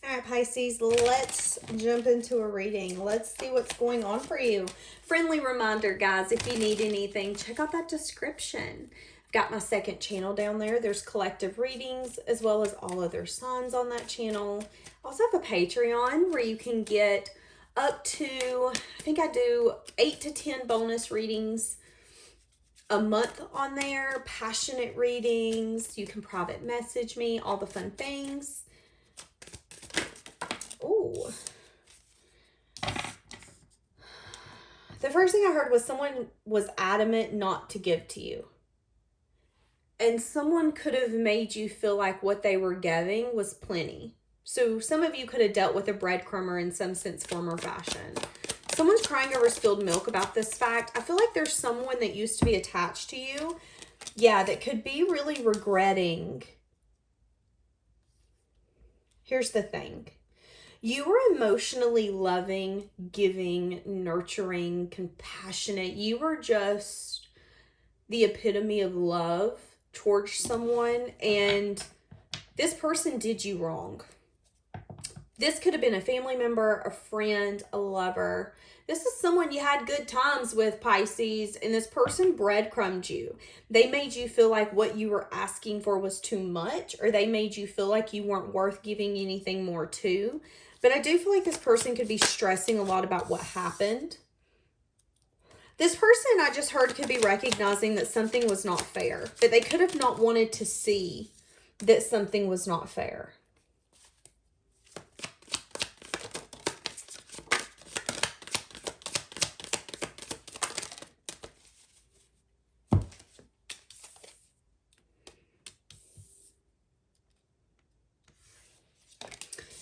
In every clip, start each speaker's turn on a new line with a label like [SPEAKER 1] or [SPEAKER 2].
[SPEAKER 1] All right, Pisces, let's jump into a reading. Let's see what's going on for you. Friendly reminder, guys, if you need anything, check out that description. I've got my second channel down there. There's collective readings as well as all other signs on that channel. I also have a Patreon where you can get up to, I think I do 8 to 10 bonus readings a month on there. Passionate readings. You can private message me, all the fun things. Oh, the first thing I heard was someone was adamant not to give to you. And someone could have made you feel like what they were giving was plenty. So some of you could have dealt with a breadcrumber in some sense, form, or fashion. Someone's crying over spilled milk about this fact. I feel like there's someone that used to be attached to you. Yeah, that could be really regretting. Here's the thing. You were emotionally loving, giving, nurturing, compassionate. You were just the epitome of love towards someone, and this person did you wrong. This could have been a family member, a friend, a lover. This is someone you had good times with, Pisces, and this person breadcrumbed you. They made you feel like what you were asking for was too much, or they made you feel like you weren't worth giving anything more to. But I do feel like this person could be stressing a lot about what happened. This person I just heard could be recognizing that something was not fair, but they could have not wanted to see that something was not fair.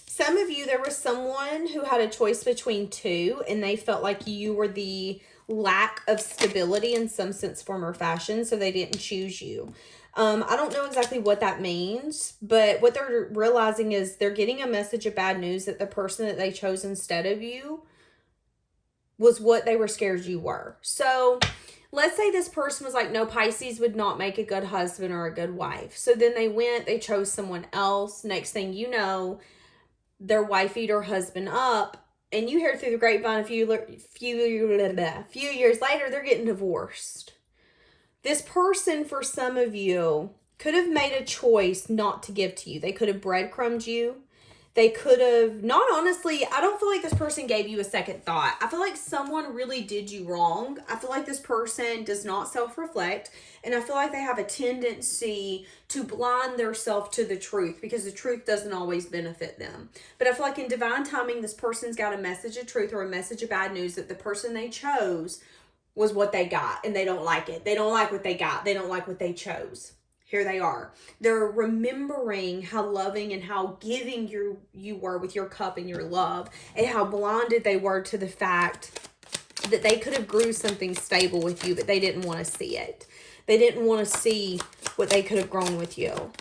[SPEAKER 1] Some of you, there was someone who had a choice between two, and they felt like you were the lack of stability in some sense, form, or fashion, so they didn't choose you. I don't know exactly what that means, but what they're realizing is they're getting a message of bad news that the person that they chose instead of you was what they were scared you were. So let's say this person was like, no, Pisces would not make a good husband or a good wife. So then they chose someone else. Next thing you know, their wife eat her husband up, and you hear through the grapevine a few years later, they're getting divorced. This person, for some of you, could have made a choice not to give to you. They could have breadcrumbed you. They could have, not honestly, I don't feel like this person gave you a second thought. I feel like someone really did you wrong. I feel like this person does not self-reflect, and I feel like they have a tendency to blind themselves to the truth because the truth doesn't always benefit them. But I feel like in divine timing, this person's got a message of truth or a message of bad news that the person they chose was what they got, and they don't like it. They don't like what they got. They don't like what they chose. Here they are. They're remembering how loving and how giving you were with your cup and your love, and how blinded they were to the fact that they could have grew something stable with you, but they didn't want to see it. They didn't want to see what they could have grown with you.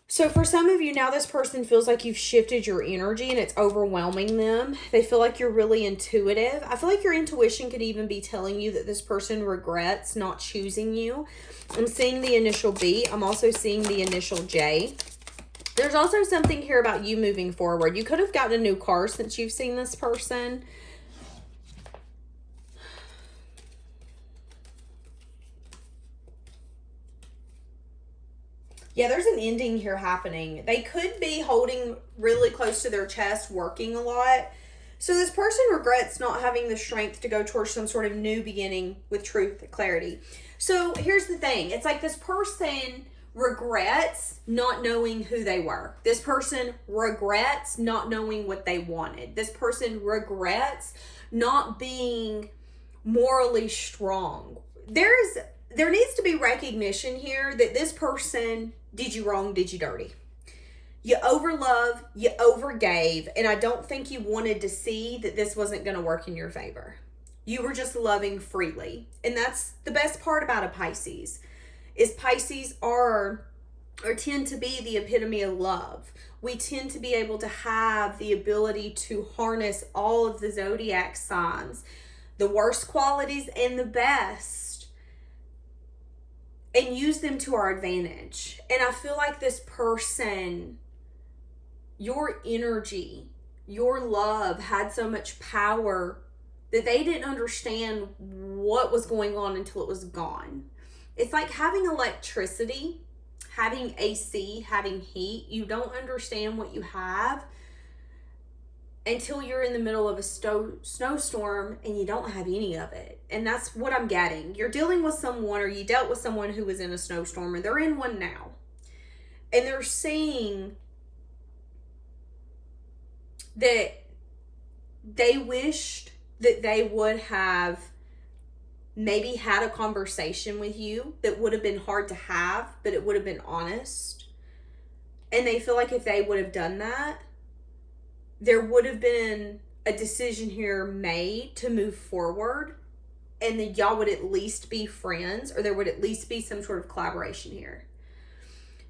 [SPEAKER 1] So for some of you now, this person feels like you've shifted your energy and it's overwhelming them. They feel like you're really intuitive. I feel like your intuition could even be telling you that this person regrets not choosing you. I'm seeing the initial B. I'm also seeing the initial J. There's also something here about you moving forward. You could have gotten a new car since you've seen this person. Yeah, there's an ending here happening. They could be holding really close to their chest, working a lot. So this person regrets not having the strength to go towards some sort of new beginning with truth, clarity. So here's the thing. It's like this person regrets not knowing who they were. This person regrets not knowing what they wanted. This person regrets not being morally strong. There needs to be recognition here that this person did you wrong, did you dirty. You overlove, you overgave, and I don't think you wanted to see that this wasn't going to work in your favor. You were just loving freely. And that's the best part about a Pisces, is Pisces are or tend to be the epitome of love. We tend to be able to have the ability to harness all of the zodiac signs, the worst qualities and the best, and use them to our advantage. And I feel like this person your energy, your love had so much power that they didn't understand what was going on until it was gone. It's like having electricity, having AC, having heat. You don't understand what you have until you're in the middle of a snowstorm and you don't have any of it. And that's what I'm getting. You're dealing with someone, or you dealt with someone who was in a snowstorm, and they're in one now. And they're saying that they wished that they would have maybe had a conversation with you that would have been hard to have, but it would have been honest. And they feel like if they would have done that, there would have been a decision here made to move forward, and that y'all would at least be friends, or there would at least be some sort of collaboration here.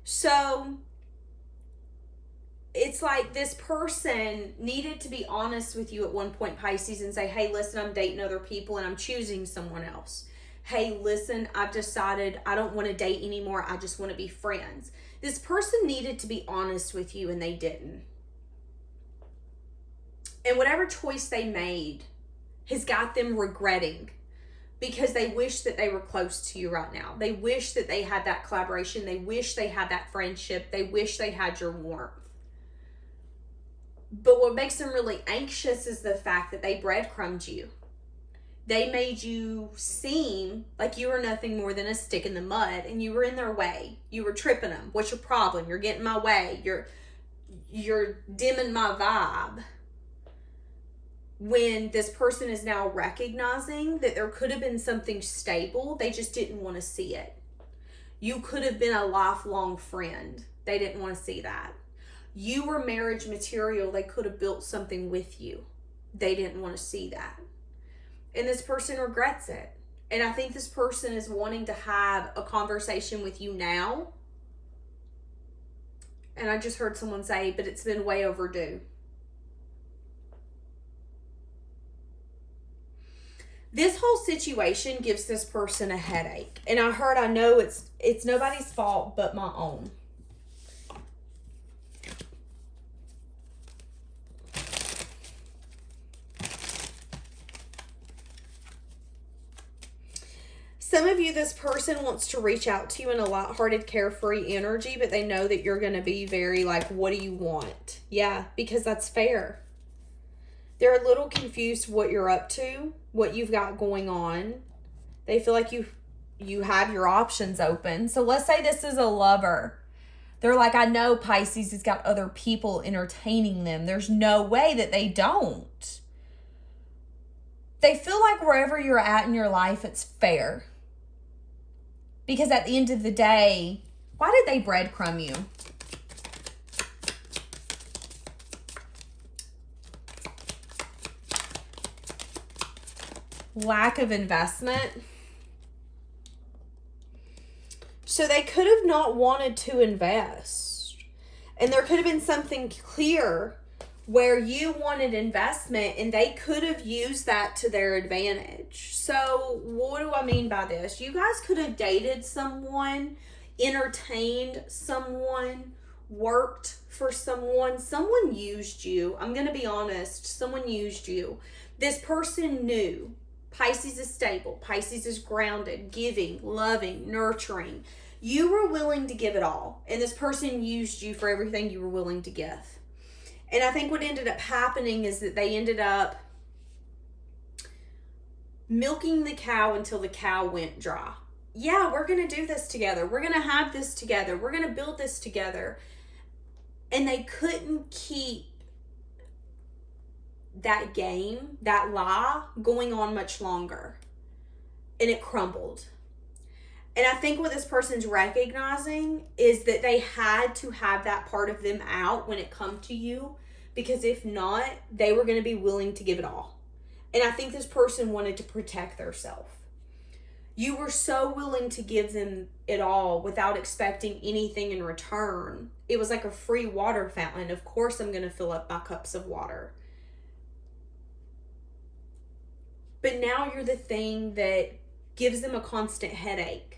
[SPEAKER 1] So it's like this person needed to be honest with you at one point, Pisces, and say, hey, listen, I'm dating other people and I'm choosing someone else. Hey, listen, I've decided I don't want to date anymore. I just want to be friends. This person needed to be honest with you, and they didn't. And whatever choice they made has got them regretting, because they wish that they were close to you right now. They wish that they had that collaboration. They wish they had that friendship. They wish they had your warmth. But what makes them really anxious is the fact that they breadcrumbed you. They made you seem like you were nothing more than a stick in the mud, and you were in their way. You were tripping them. What's your problem? You're getting my way. You're dimming my vibe. When this person is now recognizing that there could have been something stable, they just didn't want to see it. You could have been a lifelong friend. They didn't want to see that. You were marriage material. They could have built something with you. They didn't want to see that. And this person regrets it. And I think this person is wanting to have a conversation with you now. And I just heard someone say, but it's been way overdue. This whole situation gives this person a headache. And I know it's nobody's fault but my own. Some of you, this person wants to reach out to you in a lighthearted, carefree energy, but they know that you're going to be very like, what do you want? Yeah, because that's fair. They're a little confused what you're up to, what you've got going on. They feel like you have your options open. So let's say this is a lover. They're like, I know Pisces has got other people entertaining them. There's no way that they don't. They feel like wherever you're at in your life, it's fair. Because at the end of the day, why did they breadcrumb you? Lack of investment. So they could have not wanted to invest. And there could have been something clear where you wanted investment and they could have used that to their advantage. So what do I mean by this? You guys could have dated someone, entertained someone, worked for someone. Someone used you. I'm going to be honest. Someone used you. This person knew Pisces is stable. Pisces is grounded, giving, loving, nurturing. You were willing to give it all. And this person used you for everything you were willing to give. And I think what ended up happening is that they ended up milking the cow until the cow went dry. Yeah, we're going to do this together. We're going to have this together. We're going to build this together. And they couldn't keep that game, that lie, going on much longer. And it crumbled. And I think what this person's recognizing is that they had to have that part of them out when it come to you, because if not, they were going to be willing to give it all. And I think this person wanted to protect themselves. You were so willing to give them it all without expecting anything in return. It was like a free water fountain. Of course I'm going to fill up my cups of water. But now you're the thing that gives them a constant headache,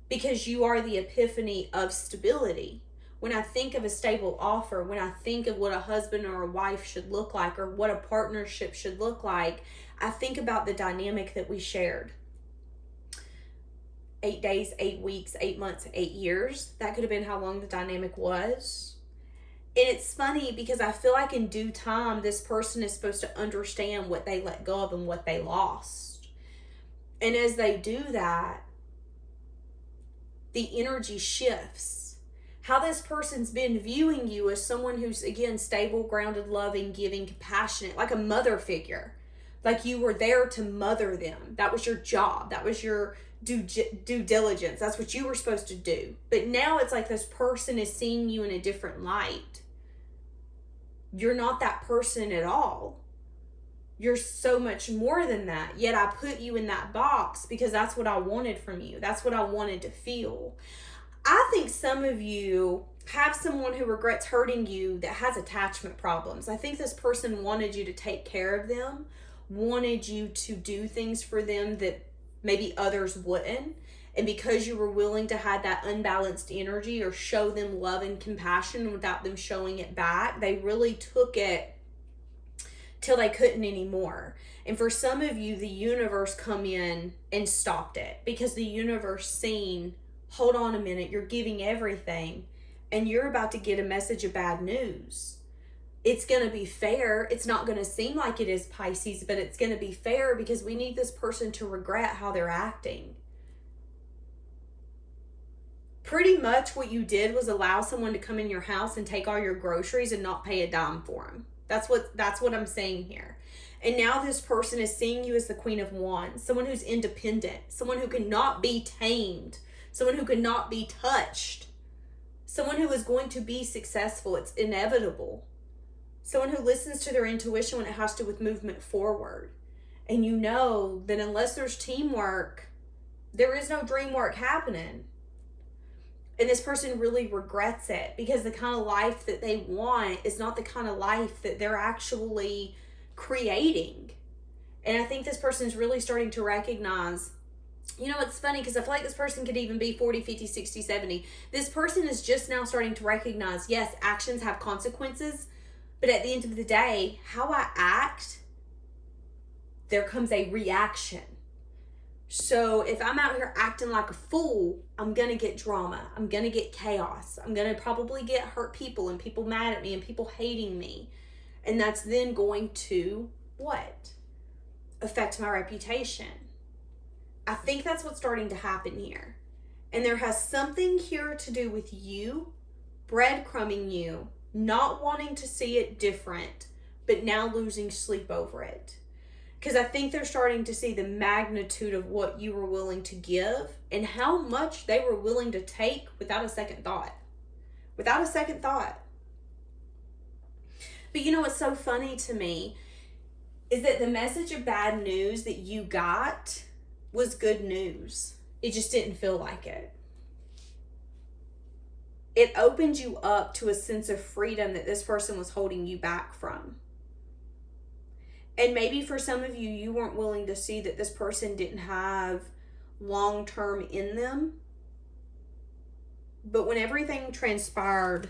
[SPEAKER 1] because you are the epiphany of stability. when I think of a stable offer, when I think of what a husband or a wife should look like, or what a partnership should look like, I think about the dynamic that we shared. 8 days, 8 weeks, 8 months, 8 years. That could have been how long the dynamic was. And it's funny because I feel like in due time, this person is supposed to understand what they let go of and what they lost. And as they do that, the energy shifts. How this person's been viewing you as someone who's, again, stable, grounded, loving, giving, compassionate, like a mother figure. Like you were there to mother them. That was your job. That was your due diligence. That's what you were supposed to do. But now it's like this person is seeing you in a different light. You're not that person at all. You're so much more than that. Yet I put you in that box because that's what I wanted from you. That's what I wanted to feel. I think some of you have someone who regrets hurting you that has attachment problems. I think this person wanted you to take care of them, wanted you to do things for them that maybe others wouldn't. And because you were willing to have that unbalanced energy or show them love and compassion without them showing it back, they really took it till they couldn't anymore. And for some of you, the universe come in and stopped it because the universe seen, hold on a minute, you're giving everything and you're about to get a message of bad news. It's going to be fair. It's not going to seem like it is, Pisces, but it's going to be fair because we need this person to regret how they're acting. Pretty much what you did was allow someone to come in your house and take all your groceries and not pay a dime for them. That's what I'm saying here. And now this person is seeing you as the Queen of Wands, someone who's independent, someone who cannot be tamed, someone who cannot be touched, someone who is going to be successful. It's inevitable. Someone who listens to their intuition when it has to with movement forward. And you know that unless there's teamwork, there is no dream work happening. And this person really regrets it because the kind of life that they want is not the kind of life that they're actually creating. And I think this person's really starting to recognize, you know, it's funny because I feel like this person could even be 40, 50, 60, 70. This person is just now starting to recognize, yes, actions have consequences, but at the end of the day, how I act, there comes a reaction. So if I'm out here acting like a fool, I'm going to get drama. I'm going to get chaos. I'm going to probably get hurt people and people mad at me and people hating me. And that's then going to, what? Affect my reputation. I think that's what's starting to happen here. And there has something here to do with you, breadcrumbing you, not wanting to see it different, but now losing sleep over it. Because I think they're starting to see the magnitude of what you were willing to give and how much they were willing to take without a second thought. Without a second thought. But you know what's so funny to me is that the message of bad news that you got was good news. It just didn't feel like it. It opened you up to a sense of freedom that this person was holding you back from. And maybe for some of you, you weren't willing to see that this person didn't have long-term in them. But when everything transpired,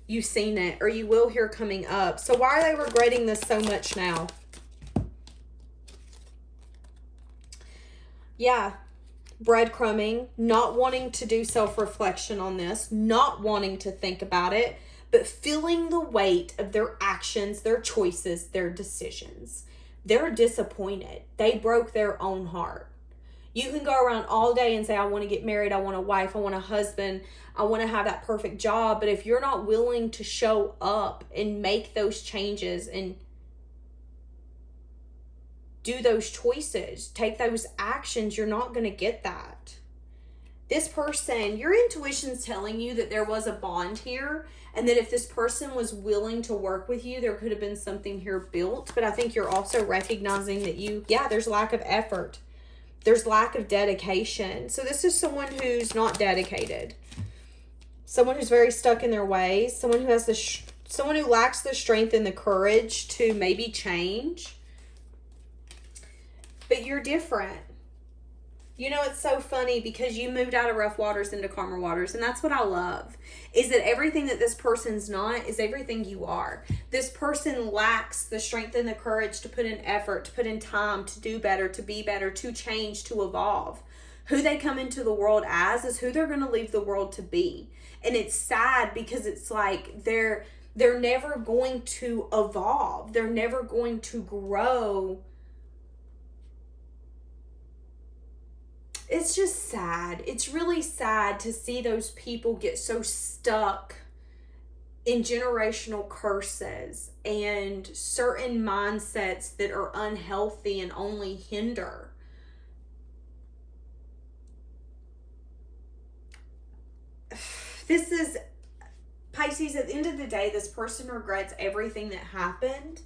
[SPEAKER 1] you've seen it, or you will hear coming up. So why are they regretting this so much now? Yeah, breadcrumbing, not wanting to do self-reflection on this, not wanting to think about it, but feeling the weight of their actions, their choices, their decisions. They're disappointed. They broke their own heart. You can go around all day and say, I want to get married, I want a wife, I want a husband, I want to have that perfect job. But if you're not willing to show up and make those changes and do those choices, take those actions, you're not going to get that. This person, your intuition's telling you that there was a bond here, and that if this person was willing to work with you, there could have been something here built. But I think you're also recognizing that there's lack of effort. There's lack of dedication. So this is someone who's not dedicated. Someone who's very stuck in their ways. Someone who has someone who lacks the strength and the courage to maybe change. But you're different. You know, it's so funny because you moved out of rough waters into calmer waters. And that's what I love, is that everything that this person's not is everything you are. This person lacks the strength and the courage to put in effort, to put in time, to do better, to be better, to change, to evolve. Who they come into the world as is who they're going to leave the world to be. And it's sad because it's like they're never going to evolve. They're never going to grow. It's just sad. It's really sad to see those people get so stuck in generational curses and certain mindsets that are unhealthy and only hinder. This is Pisces. At the end of the day, this person regrets everything that happened.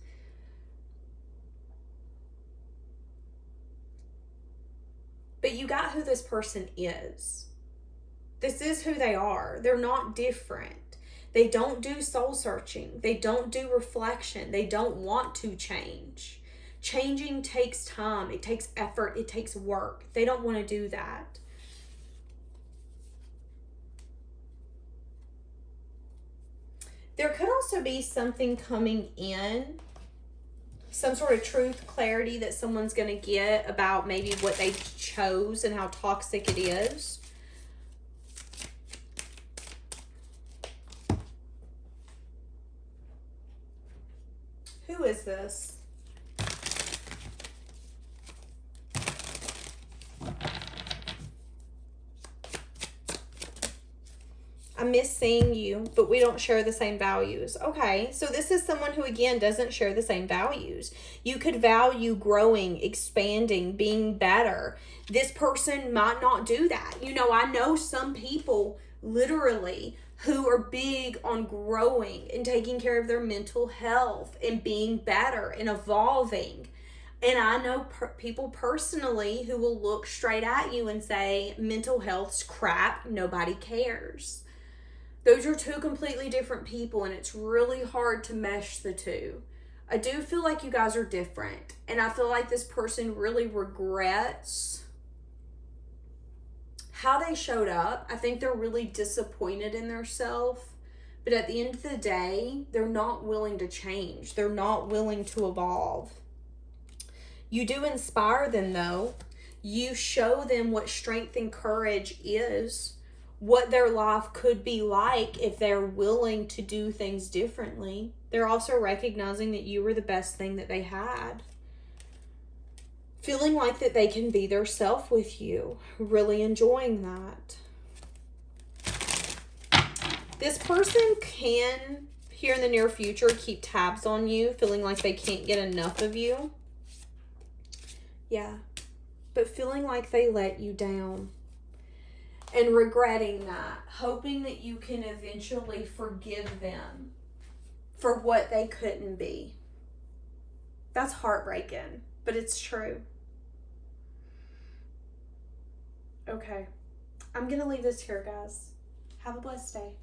[SPEAKER 1] But you got who this person is. This is who they are. They're not different. They don't do soul searching. They don't do reflection. They don't want to change. Changing takes time. It takes effort. It takes work. They don't want to do that. There could also be something coming in, some sort of truth, clarity that someone's going to get about maybe what they chose and how toxic it is. Who is this? I miss seeing you, but we don't share the same values. Okay, so this is someone who, again, doesn't share the same values. You could value growing, expanding, being better. This person might not do that. You know, I know some people literally who are big on growing and taking care of their mental health and being better and evolving. And I know people personally who will look straight at you and say, mental health's crap, nobody cares. Those are two completely different people, and it's really hard to mesh the two. I do feel like you guys are different, and I feel like this person really regrets how they showed up. I think they're really disappointed in themselves, but at the end of the day, they're not willing to change. They're not willing to evolve. You do inspire them, though. You show them what strength and courage is, what their life could be like if they're willing to do things differently. They're also recognizing that you were the best thing that they had. Feeling like that they can be their self with you. Really enjoying that. This person can, here in the near future, keep tabs on you, feeling like they can't get enough of you. Yeah. But feeling like they let you down. And regretting that, hoping that you can eventually forgive them for what they couldn't be. That's heartbreaking, but it's true. Okay, I'm going to leave this here, guys. Have a blessed day.